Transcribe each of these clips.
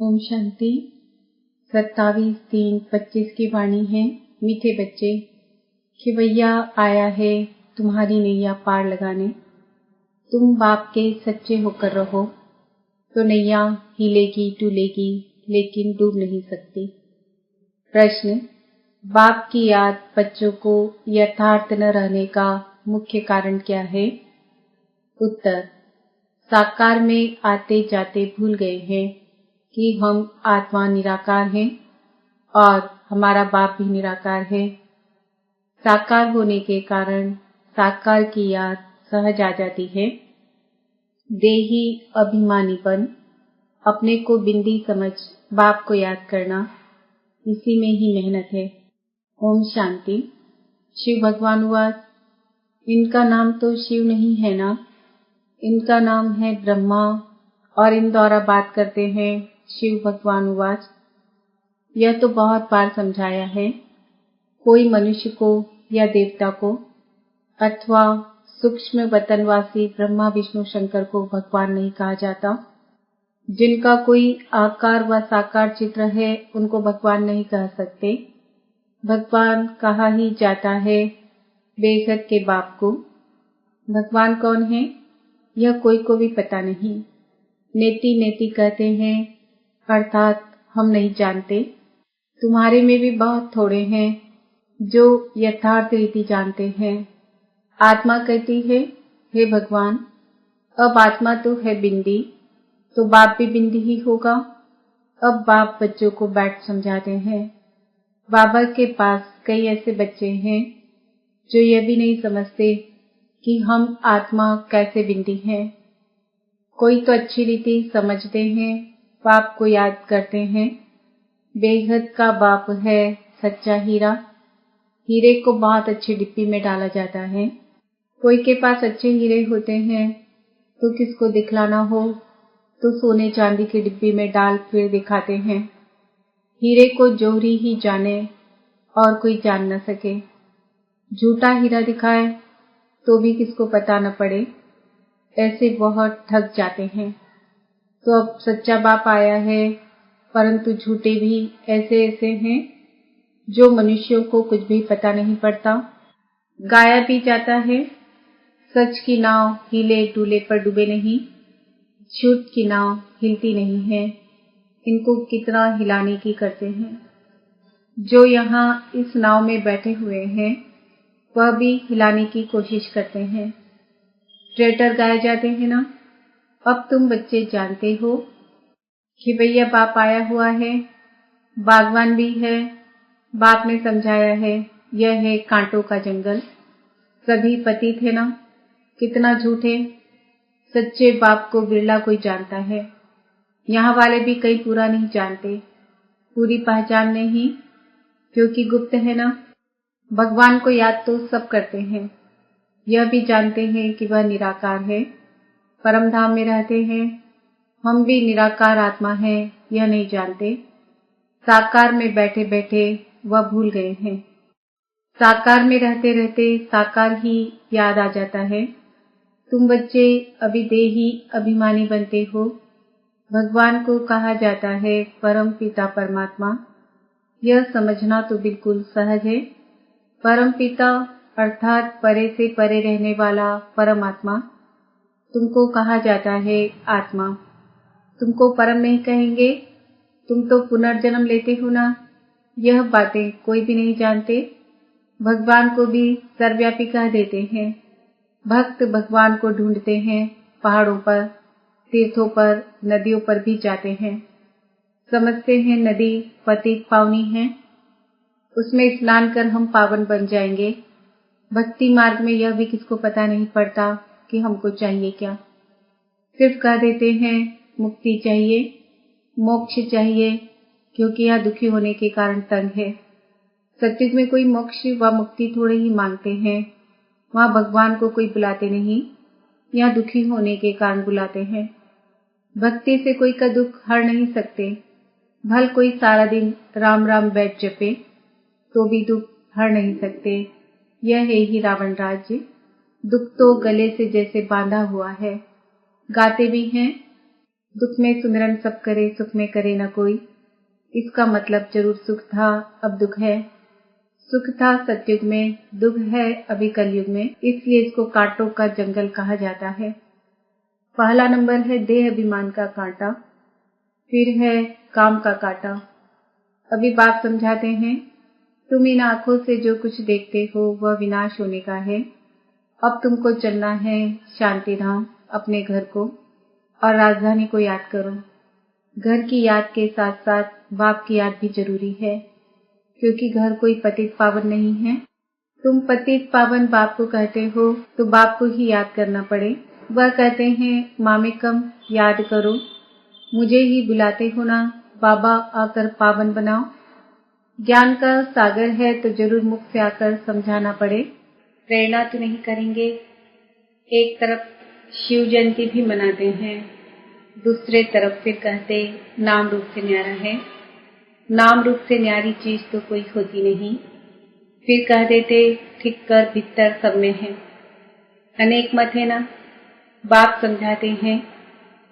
ओम शांति। 27/3/25 की वाणी है। मीठे बच्चे, खिवैया आया है तुम्हारी नैया पार लगाने। तुम बाप के सच्चे होकर रहो तो नैया हिलेगी डुलेगी लेकिन डूब नहीं सकती। प्रश्न, बाप की याद बच्चों को यथार्थ न रहने का मुख्य कारण क्या है? उत्तर, साकार में आते जाते भूल गए हैं कि हम आत्मा निराकार हैं और हमारा बाप भी निराकार है। साकार होने के कारण साकार की याद सहज आ जाती है। देही अभिमानीपन, अपने को बिंदी समझ बाप को याद करना, इसी में ही मेहनत है। ओम शांति। शिव भगवान हुआ, इनका नाम तो शिव नहीं है ना, इनका नाम है ब्रह्मा और इन द्वारा बात करते हैं शिव भगवान उवाच। यह तो बहुत बार समझाया है। कोई मनुष्य को या देवता को अथवा सूक्ष्म वतनवासी ब्रह्मा विष्णु शंकर को भगवान नहीं कहा जाता। जिनका कोई आकार व साकार चित्र है उनको भगवान नहीं कह सकते। भगवान कहा ही जाता है बेहद के बाप को। भगवान कौन है यह कोई को भी पता नहीं। नेति नेति कहते हैं अर्थात हम नहीं जानते। तुम्हारे में भी बहुत थोड़े हैं जो यथार्थ रीति जानते हैं। आत्मा कहती है, हे भगवान, अब आत्मा तो है बिंदी, तो बाप भी बिंदी ही होगा। अब बाप बच्चों को बैठ समझाते हैं। बाबा के पास कई ऐसे बच्चे हैं जो यह भी नहीं समझते कि हम आत्मा कैसे बिंदी हैं। कोई तो अच्छी रीति समझते हैं, बाप को याद करते हैं। बेहद का बाप है सच्चा हीरा। हीरे को बहुत अच्छी डिब्बी में डाला जाता है। कोई के पास अच्छे हीरे होते हैं तो किसको दिखलाना हो तो सोने चांदी की डिब्बी में डाल फिर दिखाते हैं। हीरे को जोहरी ही जाने और कोई जान न सके। झूठा हीरा दिखाए तो भी किसको पता न पड़े। ऐसे बहुत ठग जाते हैं। तो अब सच्चा बाप आया है, परंतु झूठे भी ऐसे ऐसे हैं जो मनुष्यों को कुछ भी पता नहीं पड़ता। गाया भी जाता है, सच की नाव हिले डूले पर डूबे नहीं। झूठ की नाव हिलती नहीं है, इनको कितना हिलाने की करते हैं। जो यहाँ इस नाव में बैठे हुए हैं वह भी हिलाने की कोशिश करते हैं। ट्रेटर गाए जाते हैं ना। अब तुम बच्चे जानते हो कि भैया बाप आया हुआ है, बागवान भी है। बाप ने समझाया है यह है कांटों का जंगल। सभी पति थे ना, कितना झूठे। सच्चे बाप को बिरला कोई जानता है। यहाँ वाले भी कई पूरा नहीं जानते, पूरी पहचान नहीं, क्योंकि गुप्त है ना। भगवान को याद तो सब करते हैं, यह भी जानते हैं कि वह निराकार है, परम धाम में रहते हैं। हम भी निराकार आत्मा हैं यह नहीं जानते। साकार में बैठे बैठे वह भूल गए हैं। साकार में रहते रहते साकार ही याद आ जाता है। तुम बच्चे अभी देही अभिमानी बनते हो। भगवान को कहा जाता है परम पिता परमात्मा। यह समझना तो बिल्कुल सहज है। परम पिता अर्थात परे से परे रहने वाला परमात्मा। तुमको कहा जाता है आत्मा। तुमको परम नहीं कहेंगे, तुम तो पुनर्जन्म लेते हो ना। यह बातें कोई भी नहीं जानते। भगवान को भी सर्वव्यापी कह देते हैं। भक्त भगवान को ढूंढते हैं, पहाड़ों पर, तीर्थों पर, नदियों पर भी जाते हैं। समझते हैं नदी पतित पावनी है, उसमें स्नान कर हम पावन बन जाएंगे। भक्ति मार्ग में यह भी किसको पता नहीं पड़ता कि हमको चाहिए क्या। सिर्फ कह देते हैं मुक्ति चाहिए, मोक्ष चाहिए, क्योंकि यह दुखी होने के कारण तंग है। सत्युग में कोई मोक्ष व मुक्ति थोड़े ही मांगते हैं। वहाँ भगवान को कोई बुलाते नहीं, यहाँ दुखी होने के कारण बुलाते हैं। भक्ति से कोई का दुख हर नहीं सकते। भल कोई सारा दिन राम राम बैठ जपे तो भी दुख हर नहीं सकते। यह है ही रावण राज्य। दुख तो गले से जैसे बांधा हुआ है। गाते भी हैं, दुख में सुमिरन सब करे, सुख में करे न कोई। इसका मतलब जरूर सुख था, अब दुख है। सुख था सतयुग में, दुख है अभी कलयुग में, इसलिए इसको कांटों का जंगल कहा जाता है। पहला नंबर है देह अभिमान का कांटा, फिर है काम का कांटा। अभी बाप समझाते हैं, तुम इन आंखों से जो कुछ देखते हो वह विनाश होने का है। अब तुमको चलना है शांति धाम, अपने घर को और राजधानी को याद करो। घर की याद के साथ साथ बाप की याद भी जरूरी है, क्योंकि घर कोई पतित पावन नहीं है। तुम पतित पावन बाप को कहते हो तो बाप को ही याद करना पड़े। वह कहते हैं, मामेकम याद करो, मुझे ही बुलाते हो ना, बाबा आकर पावन बनाओ। ज्ञान का सागर है तो जरूर मुख से आकर समझाना पड़े। प्रेरणा तो नहीं करेंगे। एक तरफ शिव जयंती भी मनाते हैं, दूसरे तरफ फिर कहते नाम रूप से न्यारा है। नाम रूप से न्यारी चीज तो कोई होती नहीं। फिर कह देते ठीक कर भीतर सब में है। अनेक मत है ना। बाप समझाते हैं,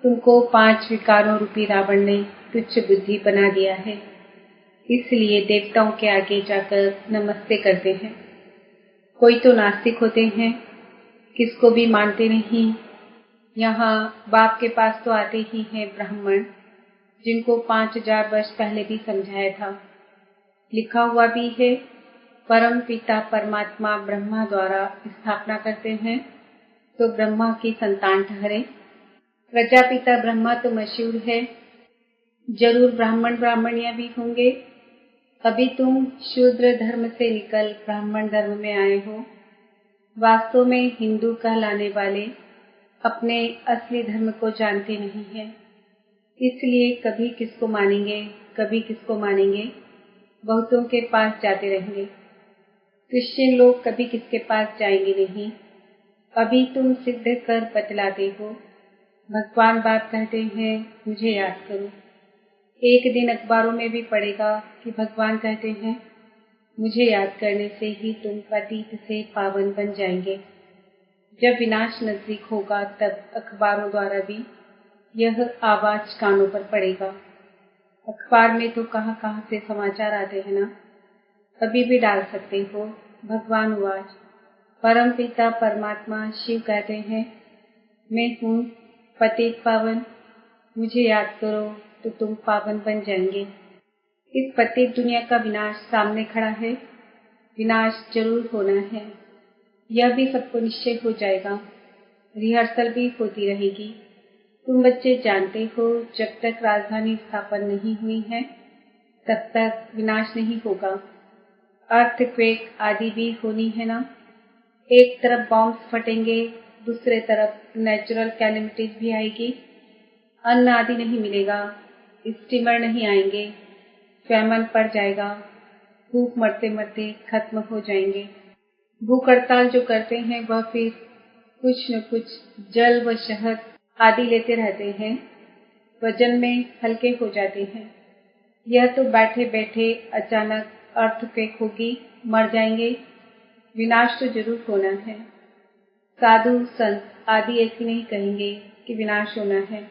तुमको 5 विकारों रूपी रावण ने तुच्छ बुद्धि बना दिया है, इसलिए देवताओं के आगे जाकर नमस्ते करते हैं। कोई तो नास्तिक होते हैं, किसको भी मानते नहीं। यहाँ बाप के पास तो आते ही हैं ब्राह्मण, जिनको 5000 वर्ष पहले भी समझाया था। लिखा हुआ भी है, परम पिता परमात्मा ब्रह्मा द्वारा स्थापना करते हैं तो ब्रह्मा की संतान ठहरे। प्रजापिता ब्रह्मा तो मशहूर है, जरूर ब्राह्मण ब्राह्मणियां भी होंगे। अभी तुम शूद्र धर्म से निकल ब्राह्मण धर्म में आए हो। वास्तव में हिंदू कहलाने वाले अपने असली धर्म को जानते नहीं हैं, इसलिए कभी किसको मानेंगे, कभी किसको मानेंगे, बहुतों के पास जाते रहेंगे। क्रिश्चियन लोग कभी किसके पास जाएंगे नहीं। अभी तुम सिद्ध कर बतलाते हो। भगवान बाप कहते हैं, मुझे याद करो। एक दिन अखबारों में भी पढ़ेगा कि भगवान कहते हैं, मुझे याद करने से ही तुम पतित से पावन बन जाएंगे। जब विनाश नजदीक होगा तब अखबारों द्वारा भी यह आवाज कानों पर पड़ेगा। अखबार में तो कहाँ से समाचार आते हैं ना, अभी भी डाल सकते हो। भगवान वाच, परम पिता परमात्मा शिव कहते हैं, मैं हूँ पतित पावन, मुझे याद करो तो तुम पावन बन जाएंगे। इस पतित दुनिया का विनाश सामने खड़ा है, विनाश जरूर होना है। यह भी सबको निश्चय हो जाएगा। रिहर्सल भी होती रहेगी। तुम बच्चे जानते हो, जब तक राजधानी स्थापन नहीं हुई है तब तक विनाश नहीं होगा। अर्थक्वेक आदि भी होनी है ना। एक तरफ बॉम्ब्स फटेंगे, दूसरे तरफ नेचुरल कैलेमिटीज भी आएगी। अन्न आदि नहीं मिलेगा, स्टीमर नहीं आएंगे, फैमन पड़ जाएगा, भूख मरते मरते खत्म हो जाएंगे। भूख हड़ताल जो करते हैं वह फिर कुछ न कुछ जल व शहद आदि लेते रहते हैं, वजन में हल्के हो जाते हैं। यह तो बैठे बैठे अचानक अर्थक्वेक होगी, मर जाएंगे। विनाश तो जरूर होना है। साधु संत आदि ऐसी नहीं कहेंगे कि विनाश होना है,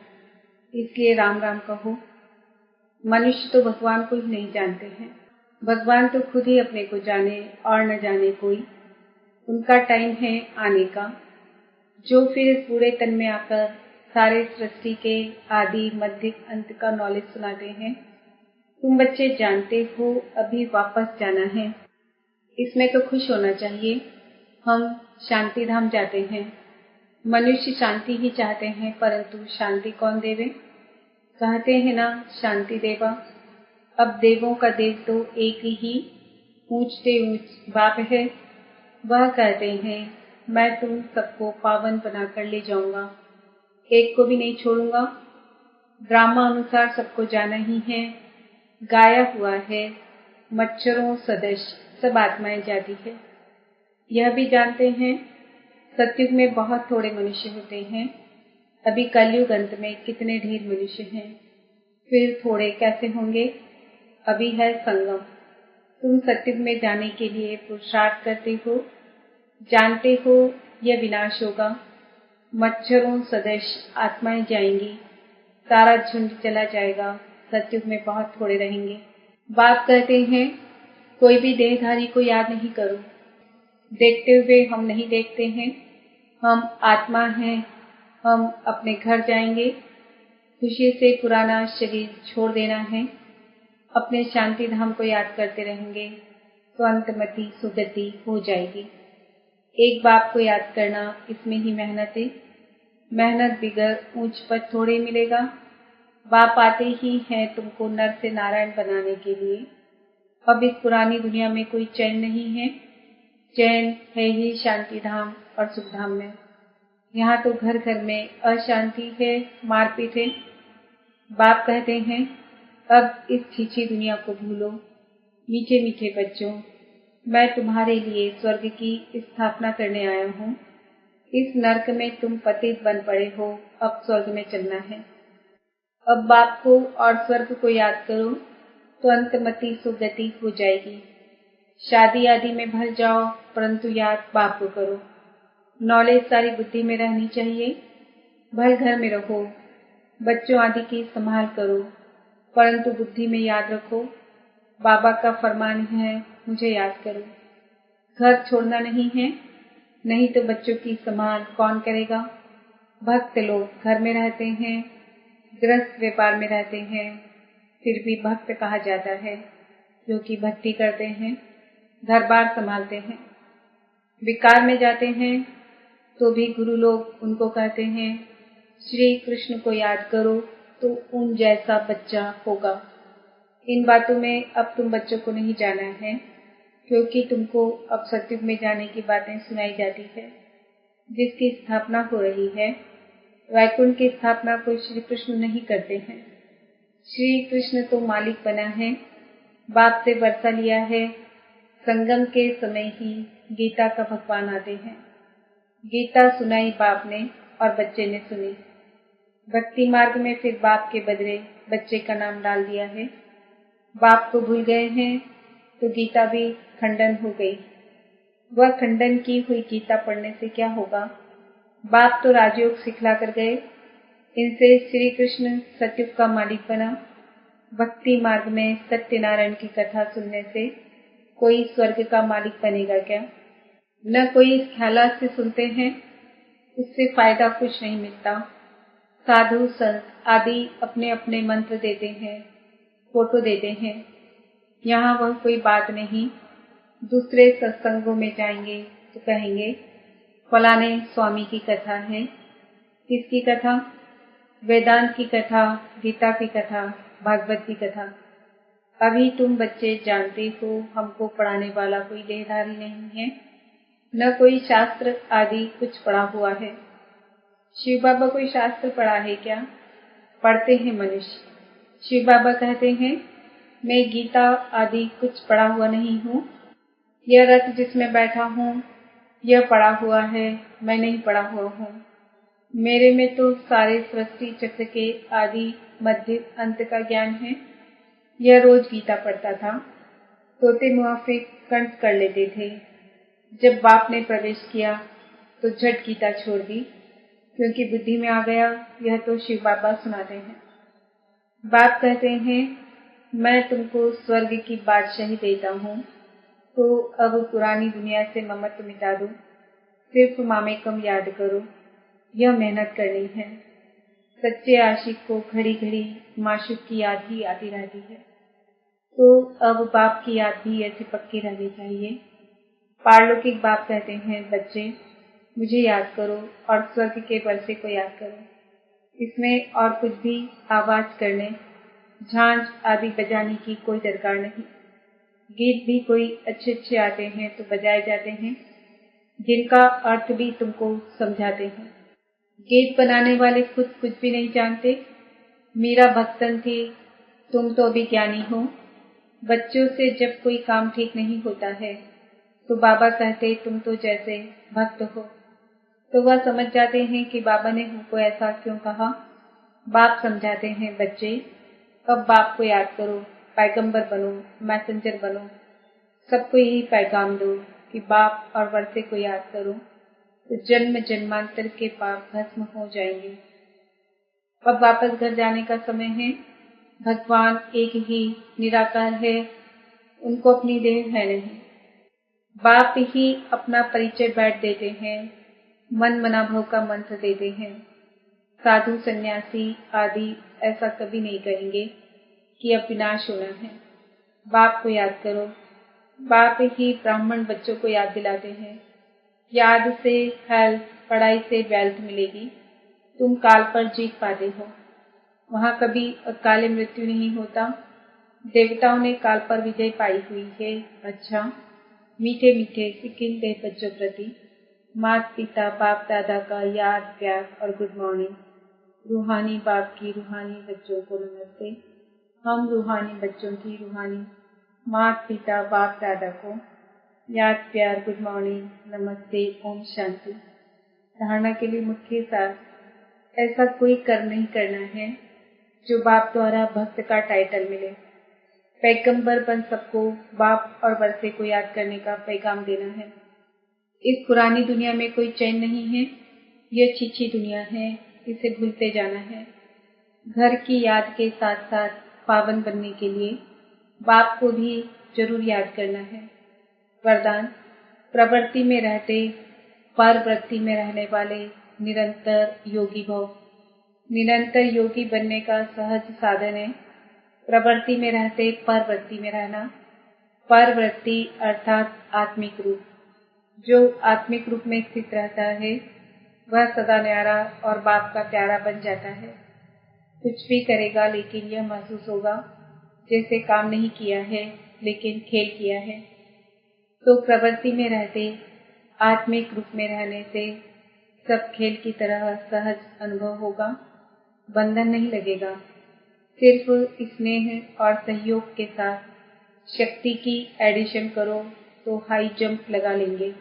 इसलिए राम राम कहो। मनुष्य तो भगवान को ही नहीं जानते हैं। भगवान तो खुद ही अपने को जाने और न जाने कोई। उनका टाइम है आने का, जो फिर इस बूढ़े तन में आकर सारे सृष्टि के आदि मध्य अंत का नॉलेज सुनाते हैं। तुम बच्चे जानते हो, अभी वापस जाना है। इसमें तो खुश होना चाहिए। हम शांति धाम जाते हैं। मनुष्य शांति ही चाहते हैं, परंतु शांति कौन देवे? कहते हैं ना, शांति देवा। अब देवों का देव तो एक ही ऊंचते ऊंच बाप है। वह कहते हैं, मैं तुम सबको पावन बनाकर ले जाऊंगा, एक को भी नहीं छोड़ूंगा। ड्रामा अनुसार सबको जाना ही है। गाया हुआ है, मच्छरों सदृश सब आत्माएं जाती है। यह भी जानते हैं, सतयुग में बहुत थोड़े मनुष्य होते हैं। अभी कलयुग अंत में कितने ढेर मनुष्य हैं, फिर थोड़े कैसे होंगे? अभी है संगम। तुम सतयुग में जाने के लिए पुरुषार्थ करते हो, जानते हो यह विनाश होगा। मच्छरों सदृश आत्माएं जाएंगी, सारा झुंड चला जाएगा, सतयुग में बहुत थोड़े रहेंगे। बाप कहते हैं कोई भी देहधारी को याद नहीं करो। देखते हुए हम नहीं देखते हैं, हम आत्मा हैं, हम अपने घर जाएंगे। खुशी से पुराना शरीर छोड़ देना है, अपने शांति धाम को याद करते रहेंगे तो अंतमति सुगति हो जाएगी। एक बाप को याद करना, इसमें ही मेहनत है। मेहनत बिगर ऊंच पद थोड़े मिलेगा। बाप आते ही हैं तुमको नर से नारायण बनाने के लिए। अब इस पुरानी दुनिया में कोई चैन नहीं है। चैन है ही शांति धाम और सुख धाम में। यहाँ तो घर घर में अशांति है, मारपीट है। बाप कहते हैं अब इस छीछी दुनिया को भूलो। मीठे मीठे बच्चों, मैं तुम्हारे लिए स्वर्ग की स्थापना करने आया हूँ। इस नरक में तुम पतित बन पड़े हो, अब स्वर्ग में चलना है। अब बाप को और स्वर्ग को याद करो तो अंतमति सुगति हो जाएगी। शादी आदि में भर जाओ, परंतु याद बाप को करो। नॉलेज सारी बुद्धि में रहनी चाहिए। भर घर में रहो, बच्चों आदि की संभाल करो, परंतु बुद्धि में याद रखो बाबा का फरमान है मुझे याद करो। घर छोड़ना नहीं है, नहीं तो बच्चों की संभाल कौन करेगा। भक्त लोग घर में रहते हैं, गृहस्थ व्यापार में रहते हैं, फिर भी भक्त कहा जाता है क्योंकि भक्ति करते हैं, घर बार संभालते हैं। विकार में जाते हैं तो भी गुरु लोग उनको कहते हैं श्री कृष्ण को याद करो तो उन जैसा बच्चा होगा। इन बातों में अब तुम बच्चों को नहीं जाना है, क्योंकि तुमको अब सतयुग में जाने की बातें सुनाई जाती है। जिसकी स्थापना हो रही है, वैकुंठ की स्थापना कोई श्री कृष्ण नहीं करते हैं। श्री कृष्ण तो मालिक बना है, बाप से वर्षा लिया है। संगम के समय ही गीता का भगवान आते हैं। गीता सुनाई बाप ने और बच्चे ने सुनी। भक्ति मार्ग में फिर बाप के बदले बच्चे का नाम डाल दिया है। बाप को भूल गए हैं तो गीता भी खंडन हो गई। वह खंडन की हुई गीता पढ़ने से क्या होगा। बाप तो राजयोग सिखला कर गए, इनसे श्री कृष्ण सतयुग का मालिक बना। भक्ति मार्ग में सत्यनारायण की कथा सुनने से कोई स्वर्ग का मालिक बनेगा क्या। न कोई इस ख्यालात से सुनते हैं, उससे फायदा कुछ नहीं मिलता। साधु संत आदि अपने अपने मंत्र देते हैं, फोटो देते हैं। यहाँ वह कोई बात नहीं। दूसरे सत्संगों में जाएंगे तो कहेंगे फलाने स्वामी की कथा है। किसकी कथा? वेदांत की कथा, गीता की कथा, भागवत की कथा। अभी तुम बच्चे जानते हो हमको पढ़ाने वाला कोई देहधारी नहीं है, न कोई शास्त्र आदि कुछ पढ़ा हुआ है। शिव बाबा कोई शास्त्र पढ़ा है क्या? पढ़ते हैं मनुष्य। शिव बाबा कहते हैं मैं गीता आदि कुछ पढ़ा हुआ नहीं हूँ। यह रथ जिसमें बैठा हूँ यह पढ़ा हुआ है, मैं नहीं पढ़ा हुआ हूँ। मेरे में तो सारे सृष्टि चक्र के आदि मध्य अंत का ज्ञान है। यह रोज गीता पढ़ता था। तोते मुआफिक कंठ कर लेते थे। जब बाप ने प्रवेश किया तो झट गीता छोड़ दी, क्योंकि बुद्धि में आ गया यह तो शिव बाबा सुनाते हैं। बाप कहते हैं मैं तुमको स्वर्ग की बादशाही देता हूँ, तो अब पुरानी दुनिया से ममत्व मिटा दो, सिर्फ मामेकम याद करो। यह मेहनत करनी है। सच्चे आशिक को घड़ी घड़ी माशूक की याद ही आती रहती है, तो अब बाप की याद भी ऐसी पक्की रहनी चाहिए। पारलौकिक बाप कहते हैं बच्चे मुझे याद करो और स्वर्ग के वर्षे को याद करो। इसमें और कुछ भी आवाज करने, झांझ आदि बजाने की कोई दरकार नहीं। गीत भी कोई अच्छे अच्छे आते हैं तो बजाए जाते हैं, जिनका अर्थ भी तुमको समझाते हैं। गीत बनाने वाले खुद कुछ भी नहीं जानते। मीरा भक्तन थी, तुम तो अभी ज्ञानी हो। बच्चों से जब कोई काम ठीक नहीं होता है तो बाबा कहते तुम तो जैसे भक्त हो, तो वह समझ जाते हैं कि बाबा ने हमको ऐसा क्यों कहा। बाप समझाते हैं बच्चे अब बाप को याद करो, पैगंबर बनो, मैसेंजर बनो। सबको यही पैगाम दो कि बाप और वर्षे को याद करो, तो जन्म जन्मांतर के पाप भस्म हो जाएंगे। अब वापस घर जाने का समय है। भगवान एक ही निराकार है, उनको अपनी देह है नहीं। बाप ही अपना परिचय बैठ देते हैं, मन मना भव का मंत्र देते हैं। साधु सन्यासी आदि ऐसा कभी नहीं कहेंगे कि अब विनाश होना है। बाप को याद करो। बाप ही ब्राह्मण बच्चों को याद दिलाते हैं, याद से हेल्थ, पढ़ाई से वेल्थ मिलेगी, तुम काल पर जीत पाते हो। वहाँ कभी अकाले मृत्यु नहीं होता। देवताओं ने काल पर विजय पाई हुई है। अच्छा, मीठे मीठे सिकिलते बच्चों प्रति माता पिता बाप दादा का याद प्यार और गुड मॉर्निंग। रूहानी बाप की रूहानी बच्चों को नमस्ते। हम रूहानी बच्चों की रूहानी माता पिता बाप दादा को याद प्यार गुड मॉर्निंग नमस्ते ओम शांति। धारणा के लिए मुख्य सार, ऐसा कोई कर्म नहीं करना है जो बाप द्वारा भक्त का टाइटल मिले। पैगंबर बन सबको बाप और वर्षे को याद करने का पैगाम देना है। इस पुरानी दुनिया में कोई चैन नहीं है, यह छीछी दुनिया है, इसे भूलते जाना है। घर की याद के साथ साथ पावन बनने के लिए बाप को भी जरूर याद करना है। वरदान, प्रवृत्ति में रहते परवृत्ति में रहने वाले निरंतर योगी भव। निरंतर योगी बनने का सहज साधन है प्रवृत्ति में रहते परवृत्ति में रहना। परवृत्ति अर्थात आत्मिक रूप। जो आत्मिक रूप में स्थित रहता है वह सदा न्यारा और बाप का प्यारा बन जाता है। कुछ भी करेगा लेकिन यह महसूस होगा जैसे काम नहीं किया है लेकिन खेल किया है। तो प्रवृत्ति में रहते आत्मिक रूप में रहने से सब खेल की तरह सहज अनुभव होगा, बंधन नहीं लगेगा। सिर्फ स्नेह और सहयोग के साथ शक्ति की एडिशन करो तो हाई जंप लगा लेंगे।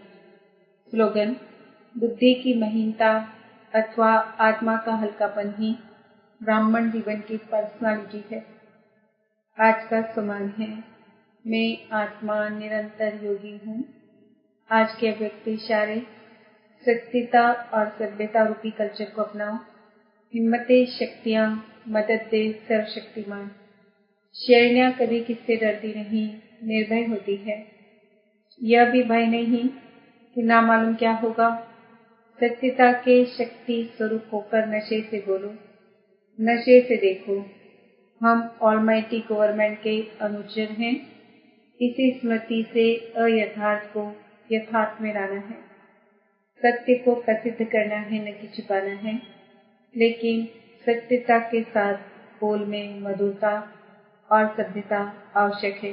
स्लोगन, बुद्धि की महीनता अथवा आत्मा का हल्कापन ही ब्राह्मण जीवन की पर्सनालिटी है। आज का समान है, मैं आत्मा निरंतर योगी हूँ। आज के व्यक्ति इशारे, सत्यता और सभ्यता रूपी कल्चर को अपनाओ। हिम्मतें शक्तियाँ मदद दे सर्वशक्तिमान। शेरनियाँ कभी किससे डरती नहीं, निर्भय होती है। यह भी भय नहीं कि ना मालूम क्या होगा। सत्यता के शक्ति स्वरूप होकर नशे से बोलो, नशे से देखो। हम ऑलमाइटी गवर्नमेंट के अनुचर हैं। इसी स्मृति से अयथार्थ को यथार्थ में लाना है। सत्य को प्रसिद्ध करना है, न कि छुपाना है। लेकिन सत्यता के साथ बोल में मधुरता और सभ्यता आवश्यक है।